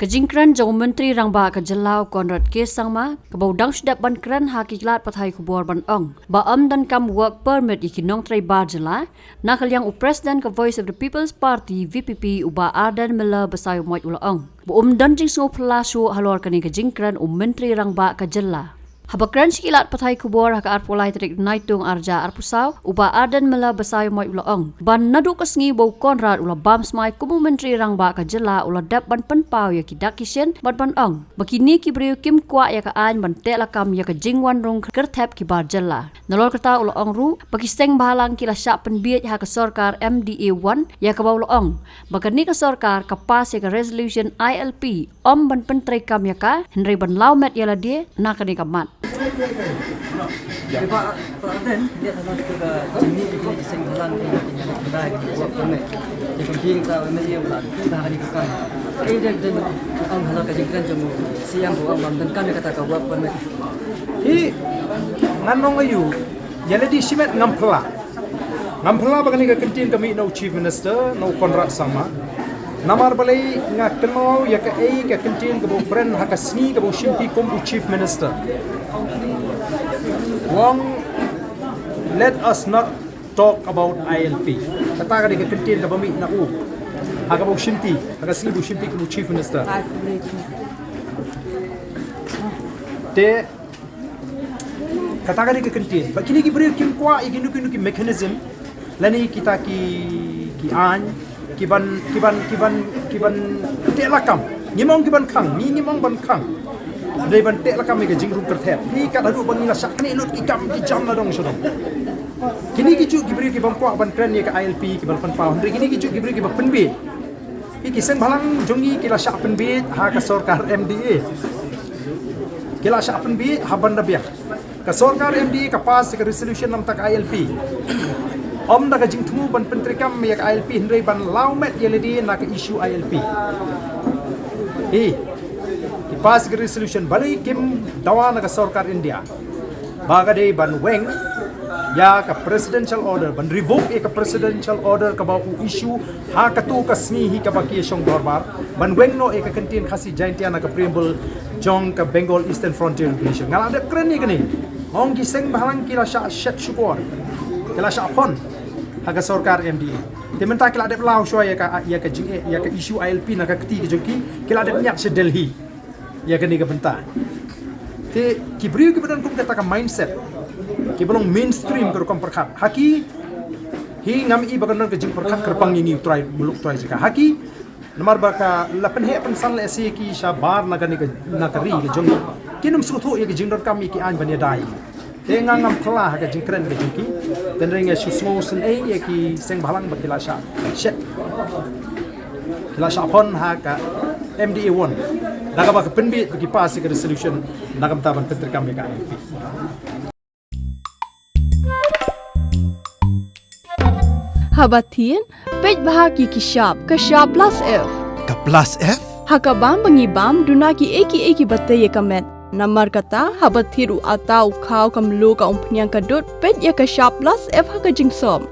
Kejingkran jauh Menteri Rangba Kejelau Konrad K. Sangma, kebaudang sudah bankran hakikat pathai kubur ban ong. Baam dan kam work permit ikinong tray bar jela, nakal yang Presiden ke Voice of the People's Party VPP uba Ardan Mela Besayu Moit ula ong. Dan jing so pelasu halor kani kejingkran Menteri Rangba Kejela. Habakran sikilat pathai kubur haka arpulai terik naitung arja arpusau uba Ardan Mela Besayu Moit ula ong. Ban nadu kesngi bau Konrad ula bam smai kubu Menteri Rangba Kejela ula dap ban penpau ya kidakisyen bat ban ong. Bakini ki beriu kim kwa ya ka an ban tek lakam ya ka jingwan rung kertep ki bar jela. Nalor kata ula ong ru bagi seng bahalang kila syak penbiet ha ka sorkar MDA 1 ya ka bau ula ong. Bakani ka sorkar kapas ya ka resolution ILP om ban pentrai kam ya ka henry ban laumet ya la dia nakani ka mat. Ya Pak Arden, dia telah kita jenis kita iseng bulan ini kita kedai buat permit. Jadi penting kita mesti bulan kita hari kekan. Ini dia orang halal kejengkelan jemu siang buang dan kan dia kata buat permit. Hi nganong ayu jadi di simet ngampla bagani ka kentin kami no chief minister no Konrad Sangma namar balai ngakno ya ka ka kentin ka bo friend ha ka sni ka bo shimpi kom chief minister wong let us not talk about ILP kata ka di ka kentin ka bami na u ha ka bo shimpi ha ka sni bo shimpi kom chief minister te katakan ke kentin bakini ki beri kim kwa iginu ki mechanism lani kita ki an kiban telakam nimong kiban khang ni nimong ban khang dei ban telakam ke jingrum kerthep ni ka dadu ban ila sak ni lut ikam ki jam na dong sodong kini ki ju ki beri ki ban kwa ban kren ni ka ILP ki ban pan pa hndri kini ki ju ki beri ki ban penbi ki sen balang jongi ki la sak penbi ha ka sorkar MDA kila sak penbi ha ban dabiak ka sorkar MDA kapas ka resolution nam tak ILP om da ka jingtmu ban pentri kam ya ka ILP hendrai ban laumet ya ledi na ka issue ILP pas ka resolution balai kim dawa na ka sorkar India baga dei ban weng ya ka presidential order ban revoke ka presidential order ka ba issue ha ka tu ka sni hi ka baki shong dorbar ban weng no ka kantin khasi jaintia na ka preamble jong ka Bengal Eastern Frontier Regulation ngala de kren ni kani ong ki seng bahalang kila sha shet syukur kila sha pon haga sorkar MDA tementa kila de lau shwa ya ka issue ILP na ka keti joki kila de nyak se Delhi ya kani ka benta te ki briu ki badan kum kata ka mindset ki belum mainstream ka kom perkhat haki hi ngam i bagan ka jing perkhat kerpang ini try muluk try jika haki nomor baka lapen he pen san le si ki shabar na gani na kari ke jong kinum suthu ye jing dor kam ki an bania dai te ngam khla ka jing kren ke jing ki ten ring ye susmo sen ye ki seng balang bakila sha shet kila sha pon ha ka MDA 1 daga baka penbi ki pas ke resolution nagam taban pentri kam ka MP Habatin, pej bahagi ki shop plus F. Ka plus F? Hakabam bangi bam dunaki eki batte ye kamet. Namar kata habathiru atau khau kamlu ka umpnyang kadut pej ya ka shop plus F haka jingsom.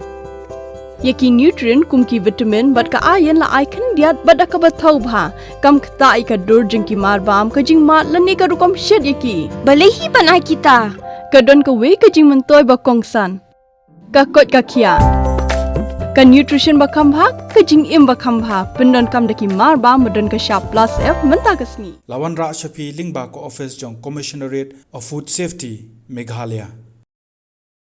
Yaki nutrient kum ki vitamin bat ka iron la icon diat bat ka bathau bha kam khta I ka dur jing ki mar bam ka jing mat lani ka rukom shed yaki. Balehi banai kita. Kadon ka we ka jing mentoy ba kongsan. Ka kot ka kia. Ka nutrition bakam bha ka jing im bakam bha pendon kam daki mar ba modon ka sharp plus F menta kasni Lawan Ra Shafi Lingba ko office jong Commissionerate of Food Safety Meghalaya